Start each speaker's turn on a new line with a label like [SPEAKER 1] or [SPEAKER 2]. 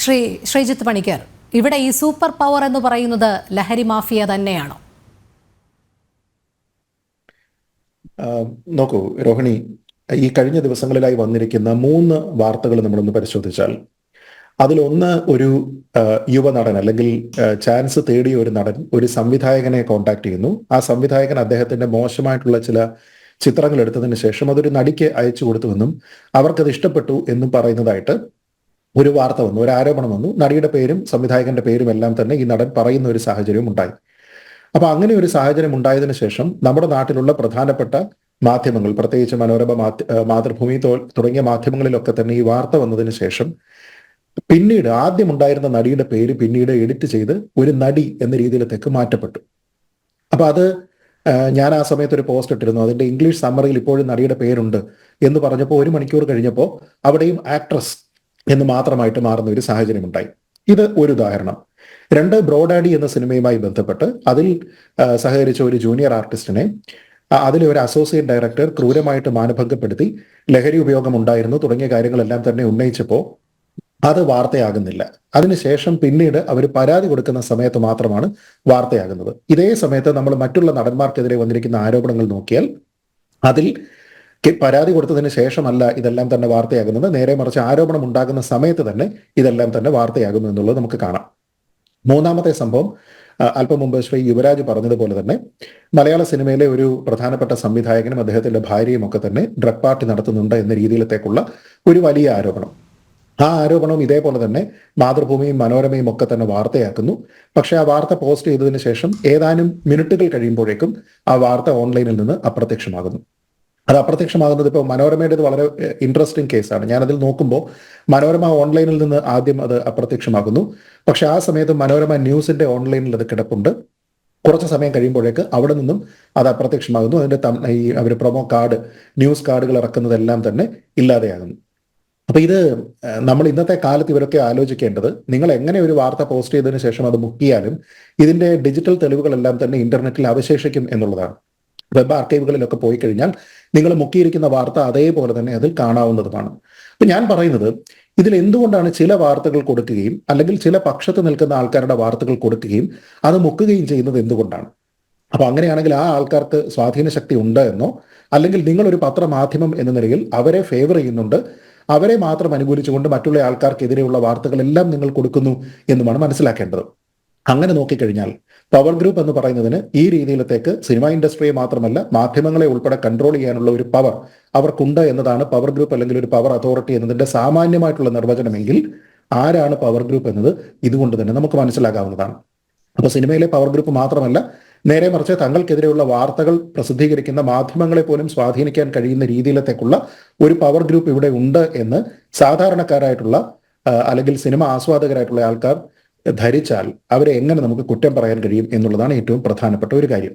[SPEAKER 1] ശ്രീ ശ്രീജിത്ത് പണിക്കർ, ഇവിടെ ഈ super power എന്ന് പറയുന്നത് ലഹരി മാഫിയ തന്നെയാണോ?
[SPEAKER 2] നോക്കൂ രോഹിണി, ഈ കഴിഞ്ഞ ദിവസങ്ങളിലായി വന്നിരിക്കുന്ന 3 വാർത്തകൾ നമ്മളൊന്ന് പരിശോധിച്ചാൽ അതിലൊന്ന് ഒരു യുവനടൻ അല്ലെങ്കിൽ ചാൻസ് തേടിയ ഒരു നടൻ ഒരു സംവിധായകനെ കോണ്ടാക്ട് ചെയ്യുന്നു. ആ സംവിധായകൻ അദ്ദേഹത്തിന്റെ മോശമായിട്ടുള്ള ചില ചിത്രങ്ങൾ എടുത്തതിന് ശേഷം അതൊരു നടിക്ക് അയച്ചു കൊടുത്തുവെന്നും അവർക്കത് ഇഷ്ടപ്പെട്ടു എന്നും പറയുന്നതായിട്ട് ഒരു വാർത്ത വന്നു, ഒരു ആരോപണം വന്നു. നടിയുടെ പേരും സംവിധായകന്റെ പേരും എല്ലാം തന്നെ ഈ നടൻ പറയുന്ന ഒരു സാഹചര്യവും ഉണ്ടായി. അപ്പൊ അങ്ങനെ ഒരു സാഹചര്യം ഉണ്ടായതിനു ശേഷം നമ്മുടെ നാട്ടിലുള്ള പ്രധാനപ്പെട്ട മാധ്യമങ്ങൾ, പ്രത്യേകിച്ച് മനോരമ, മാതൃഭൂമി തുടങ്ങിയ മാധ്യമങ്ങളിലൊക്കെ തന്നെ ഈ വാർത്ത വന്നതിന് ശേഷം പിന്നീട് ആദ്യം ഉണ്ടായിരുന്ന നടിയുടെ പേര് പിന്നീട് എഡിറ്റ് ചെയ്ത് ഒരു നടി എന്ന രീതിയിലേക്ക് മാറ്റപ്പെട്ടു. അപ്പൊ അത് ഞാൻ ആ സമയത്ത് ഒരു പോസ്റ്റ് ഇട്ടിരുന്നു. അതിന്റെ ഇംഗ്ലീഷ് സമ്മറിയിൽ ഇപ്പോഴും നടിയുടെ പേരുണ്ട് എന്ന് പറഞ്ഞപ്പോൾ 1 മണിക്കൂർ കഴിഞ്ഞപ്പോൾ അവിടെയും ആക്ട്രസ് എന്ന് മാത്രമായിട്ട് മാറുന്ന ഒരു സാഹചര്യം ഉണ്ടായി. ഇത് ഒരു ഉദാഹരണം. 2, ബ്രോഡാഡി എന്ന സിനിമയുമായി ബന്ധപ്പെട്ട് അതിൽ സഹകരിച്ച ഒരു ജൂനിയർ ആർട്ടിസ്റ്റിനെ അതിലെ ഒരു അസോസിയേറ്റ് ഡയറക്ടർ ക്രൂരമായിട്ട് മാനഭംഗപ്പെടുത്തി, ലഹരി ഉപയോഗം ഉണ്ടായിരുന്നു തുടങ്ങിയ കാര്യങ്ങളെല്ലാം തന്നെ ഉന്നയിച്ചപ്പോൾ അത് വാർത്തയാകുന്നില്ല. അതിനുശേഷം പിന്നീട് അവർ പരാതി കൊടുക്കുന്ന സമയത്ത് മാത്രമാണ് വാർത്തയാകുന്നത്. ഇതേ സമയത്ത് നമ്മൾ മറ്റുള്ള നടന്മാർക്കെതിരെ വന്നിരിക്കുന്ന ആരോപണങ്ങൾ നോക്കിയാൽ അതിൽ പരാതി കൊടുത്തതിന് ശേഷമല്ല ഇതെല്ലാം തന്നെ വാർത്തയാകുന്നത്, നേരെ മറിച്ച് ആരോപണം ഉണ്ടാകുന്ന സമയത്ത് തന്നെ ഇതെല്ലാം തന്നെ വാർത്തയാകുന്നു എന്നുള്ളത് നമുക്ക് കാണാം. 3ാമത്തെ സംഭവം, അല്പം മുമ്പ് ശ്രീ യുവരാജ് പറഞ്ഞതുപോലെ തന്നെ മലയാള സിനിമയിലെ ഒരു പ്രധാനപ്പെട്ട സംവിധായകനും അദ്ദേഹത്തിന്റെ ഭാര്യയും ഒക്കെ തന്നെ ഡ്രഗ് പാർട്ടി നടത്തുന്നുണ്ട് എന്ന രീതിയിലത്തേക്കുള്ള ഒരു വലിയ ആരോപണം. ആ ആരോപണവും ഇതേപോലെ തന്നെ മാതൃഭൂമിയും മനോരമയും ഒക്കെ തന്നെ വാർത്തയാക്കുന്നു. പക്ഷെ ആ വാർത്ത പോസ്റ്റ് ചെയ്തതിന് ശേഷം ഏതാനും മിനിറ്റുകൾ കഴിയുമ്പോഴേക്കും ആ വാർത്ത ഓൺലൈനിൽ നിന്ന് അപ്രത്യക്ഷമാകുന്നു. അത് അപ്രത്യക്ഷമാകുന്നത് ഇപ്പോൾ മനോരമയുടേത് വളരെ ഇൻട്രസ്റ്റിംഗ് കേസാണ്. ഞാനതിൽ നോക്കുമ്പോൾ മനോരമ ഓൺലൈനിൽ നിന്ന് ആദ്യം അത് അപ്രത്യക്ഷമാകുന്നു. പക്ഷെ ആ സമയത്ത് മനോരമ ന്യൂസിന്റെ ഓൺലൈനിൽ അത് കിടപ്പുണ്ട്. കുറച്ച് സമയം കഴിയുമ്പോഴേക്ക് അവിടെ നിന്നും അത് അപ്രത്യക്ഷമാകുന്നു. അതിന്റെ ഈ അവർ പ്രൊമോ കാർഡ്, ന്യൂസ് കാർഡുകൾ ഇറക്കുന്നതെല്ലാം തന്നെ ഇല്ലാതെയാകുന്നു. അപ്പൊ ഇത് നമ്മൾ ഇന്നത്തെ കാലത്ത് ഇവരൊക്കെ ആലോചിക്കേണ്ടത്, നിങ്ങൾ എങ്ങനെ ഒരു വാർത്ത പോസ്റ്റ് ചെയ്തതിനു ശേഷം അത് മുക്കിയാലും ഇതിന്റെ ഡിജിറ്റൽ തെളിവുകളെല്ലാം തന്നെ ഇന്റർനെറ്റിൽ അവശേഷിക്കും എന്നുള്ളതാണ്. വെബ് ആർക്കൈവുകളിലൊക്കെ പോയി കഴിഞ്ഞാൽ നിങ്ങൾ മുക്കിയിരിക്കുന്ന വാർത്ത അതേപോലെ തന്നെ അതിൽ കാണാവുന്നതുമാണ്. അപ്പൊ ഞാൻ പറയുന്നത്, ഇതിൽ എന്തുകൊണ്ടാണ് ചില വാർത്തകൾ കൊടുക്കുകയും അല്ലെങ്കിൽ ചില പക്ഷത്ത് നിൽക്കുന്ന ആൾക്കാരുടെ വാർത്തകൾ കൊടുക്കുകയും അത് മുക്കുകയും ചെയ്യുന്നത് എന്തുകൊണ്ടാണ്? അപ്പൊ അങ്ങനെയാണെങ്കിൽ ആ ആൾക്കാർക്ക് സ്വാധീന ശക്തി ഉണ്ട് എന്നോ, അല്ലെങ്കിൽ നിങ്ങളൊരു പത്രമാധ്യമം എന്ന നിലയിൽ അവരെ ഫേവർ ചെയ്യുന്നുണ്ട്, അവരെ മാത്രം അനുകൂലിച്ചുകൊണ്ട് മറ്റുള്ള ആൾക്കാർക്കെതിരെയുള്ള വാർത്തകളെല്ലാം നിങ്ങൾ കൊടുക്കുന്നു എന്നുമാണ് മനസ്സിലാക്കേണ്ടത്. അങ്ങനെ നോക്കിക്കഴിഞ്ഞാൽ പവർ ഗ്രൂപ്പ് എന്ന് പറയുന്നതിന് ഈ രീതിയിലത്തേക്ക് സിനിമ ഇൻഡസ്ട്രിയെ മാത്രമല്ല മാധ്യമങ്ങളെ ഉൾപ്പെടെ കൺട്രോൾ ചെയ്യാനുള്ള ഒരു പവർ അവർക്കുണ്ട് എന്നതാണ് പവർ ഗ്രൂപ്പ് അല്ലെങ്കിൽ ഒരു പവർ അതോറിറ്റി എന്നതിന്റെ സാമാന്യമായിട്ടുള്ള നിർവചനമെങ്കിൽ ആരാണ് പവർ ഗ്രൂപ്പ് എന്നത് ഇതുകൊണ്ട് തന്നെ നമുക്ക് മനസ്സിലാക്കാവുന്നതാണ്. അപ്പൊ സിനിമയിലെ പവർ ഗ്രൂപ്പ് മാത്രമല്ല, നേരെ മറിച്ച് തങ്ങൾക്കെതിരെയുള്ള വാർത്തകൾ പ്രസിദ്ധീകരിക്കുന്ന മാധ്യമങ്ങളെ പോലും സ്വാധീനിക്കാൻ കഴിയുന്ന രീതിയിലത്തേക്കുള്ള ഒരു പവർ ഗ്രൂപ്പ് ഇവിടെ ഉണ്ട് എന്ന് സാധാരണക്കാരായിട്ടുള്ള അല്ലെങ്കിൽ സിനിമ ആസ്വാദകരായിട്ടുള്ള ആൾക്കാർ ധരിച്ചാൽ അവരെ എങ്ങനെ നമുക്ക് കുറ്റം പറയാൻ കഴിയും എന്നുള്ളതാണ് ഏറ്റവും പ്രധാനപ്പെട്ട ഒരു കാര്യം.